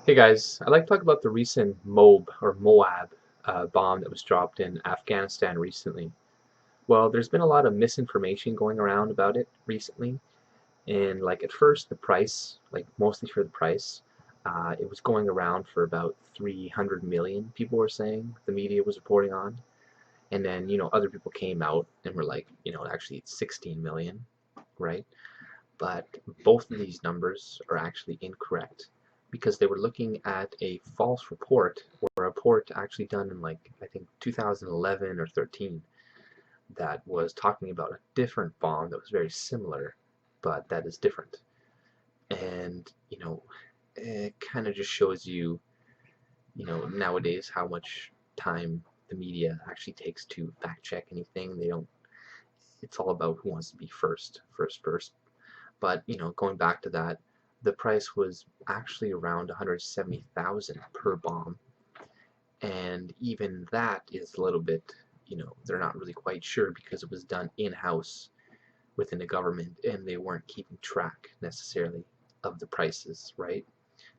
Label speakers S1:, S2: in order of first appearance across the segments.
S1: Hey guys, I'd like to talk about the recent Moab bomb that was dropped in Afghanistan recently. Well, there's been a lot of misinformation going around about it recently, and like at first the price, like mostly for the price, it was going around for about 300 million, people were saying, the media was reporting on. And then, other people came out and were like, actually it's 16 million, right? But both of these numbers are actually incorrect because they were looking at a false report or a report actually done in like I think 2011 or 13 that was talking about a different bomb that was very similar but that is different. And it kind of just shows you, nowadays how much time the media actually takes to fact check anything. They don't, it's all about who wants to be first. But going back to that, the price was actually around 170,000 per bomb, and even that is a little bit, they're not really quite sure because it was done in-house within the government, and they weren't keeping track necessarily of the prices, right?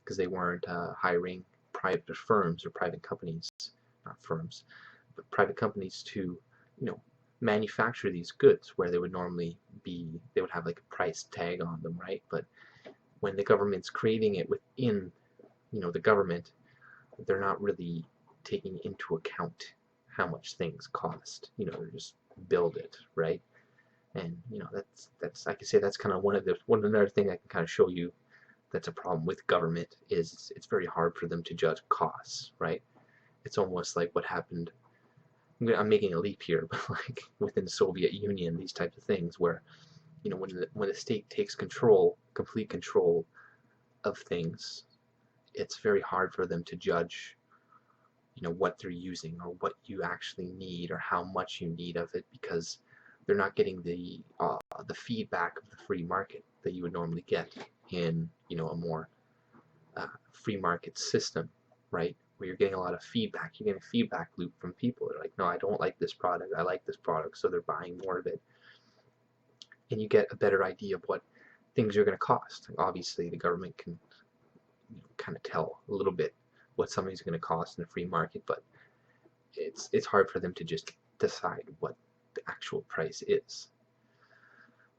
S1: Because they weren't hiring private firms or private companies, not firms, but private companies to, you know, manufacture these goods where they would normally be, they would have like a price tag on them, right? But when the government's creating it within, the government, they're not really taking into account how much things cost. They just build it, right? And that's I can say that's kind of one another thing I can kind of show you that's a problem with government is it's very hard for them to judge costs, right? It's almost like what happened. I'm making a leap here, but like within the Soviet Union, these types of things where when the state takes complete control of things, it's very hard for them to judge, what they're using or what you actually need or how much you need of it because they're not getting the feedback of the free market that you would normally get in a more free market system, right? Where you're getting a lot of feedback. You're getting a feedback loop from people. They're like, no, I don't like this product. I like this product, so they're buying more of it. And you get a better idea of what things are going to cost. Obviously, the government can kind of tell a little bit what something's going to cost in the free market, but it's hard for them to just decide what the actual price is.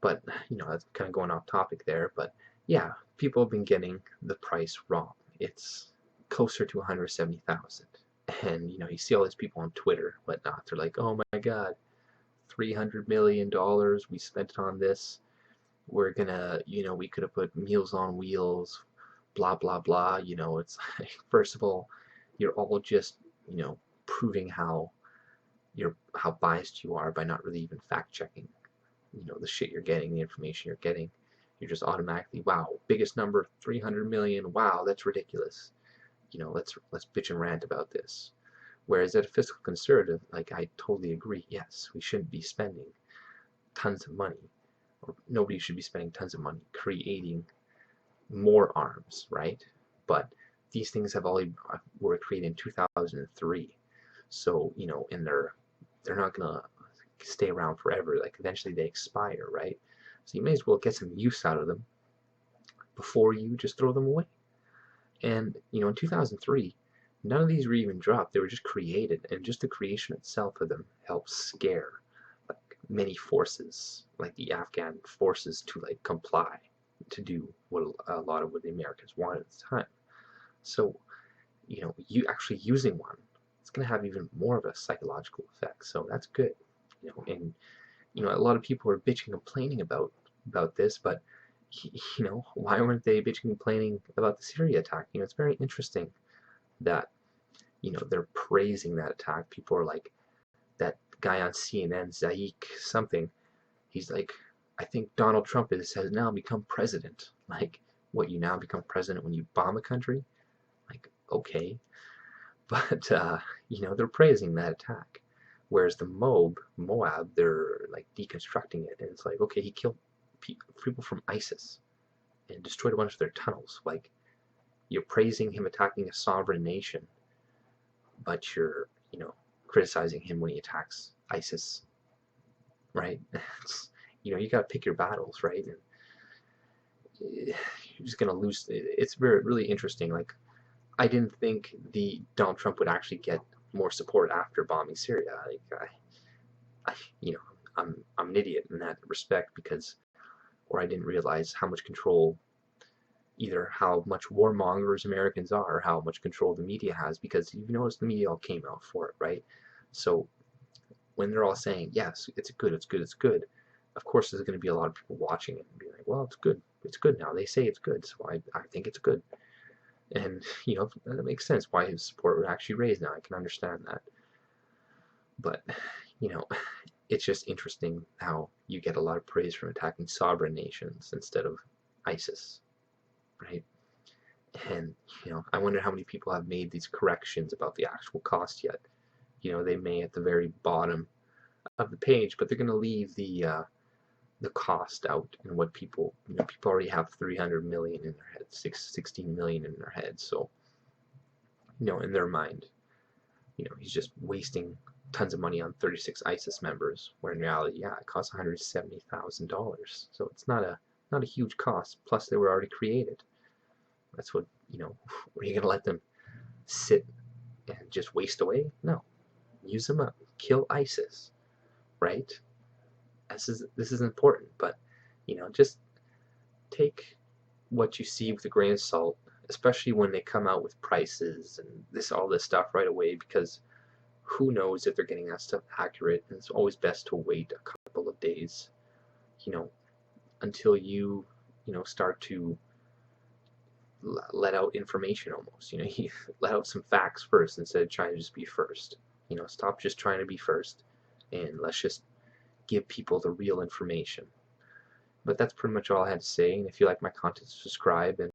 S1: But that's kind of going off topic there. But yeah, people have been getting the price wrong. It's closer to 170,000, and you see all these people on Twitter, whatnot. They're like, oh my God, $300 million we spent on this. We're gonna, we could have put Meals on Wheels, blah blah blah. It's like, first of all, you're all just, proving how biased you are by not really even fact checking the shit you're getting, the information you're getting. You're just automatically, wow, biggest number, 300 million. Wow, that's ridiculous. Let's bitch and rant about this. Whereas at a fiscal conservative, like I totally agree. Yes, we shouldn't be spending tons of money, or nobody should be spending tons of money creating more arms, right? But these things have all were created in 2003, so and they're not gonna stay around forever. Like eventually they expire, right? So you may as well get some use out of them before you just throw them away. And in 2003, none of these were even dropped. They were just created, and just the creation itself of them helped scare like many forces, like the Afghan forces, to like comply to do what a lot of what the Americans wanted at the time. So you actually using one, it's going to have even more of a psychological effect. So that's good. And a lot of people are bitching and complaining about this, but why weren't they bitching and complaining about the Syria attack? It's very interesting that they're praising that attack. People are like, that guy on CNN, Zaik something, he's like, I think Donald Trump has now become president. Like, what, you now become president when you bomb a country? Like, okay. But they're praising that attack. Whereas the Moab, they're like deconstructing it, and it's like, okay, he killed people from ISIS and destroyed a bunch of their tunnels. Like, you're praising him attacking a sovereign nation, but you're, criticizing him when he attacks ISIS, right? You got to pick your battles, right? And you're just gonna lose. It's very really interesting. Like I didn't think the Donald Trump would actually get more support after bombing Syria. I you know, I'm an idiot in that respect because, or I didn't realize how much control, either how much warmongers Americans are, or how much control the media has, because you've noticed the media all came out for it, right? So when they're all saying, yes, it's good, it's good, it's good, of course there's going to be a lot of people watching it and be like, well, it's good now. They say it's good, so I think it's good. And, that makes sense why his support would actually raise now. I can understand that. But, you know, it's just interesting how you get a lot of praise from attacking sovereign nations instead of ISIS, right? And, I wonder how many people have made these corrections about the actual cost yet. They may at the very bottom of the page, but they're going to leave the cost out and what people, people already have 300 million in their heads, 16 million in their heads. So, in their mind, he's just wasting tons of money on 36 ISIS members, where in reality, yeah, it costs $170,000. So it's not a huge cost. Plus, they were already created. That's what, are you going to let them sit and just waste away? No. Use them up. Kill ISIS, right? This is important, but, just take what you see with a grain of salt, especially when they come out with prices and all this stuff right away, because who knows if they're getting that stuff accurate, and it's always best to wait a couple of days, until you start to let out information almost, you let out some facts first instead of trying to just be first. Stop just trying to be first, and let's just give people the real information. But that's pretty much all I had to say, and if you like my content, subscribe, and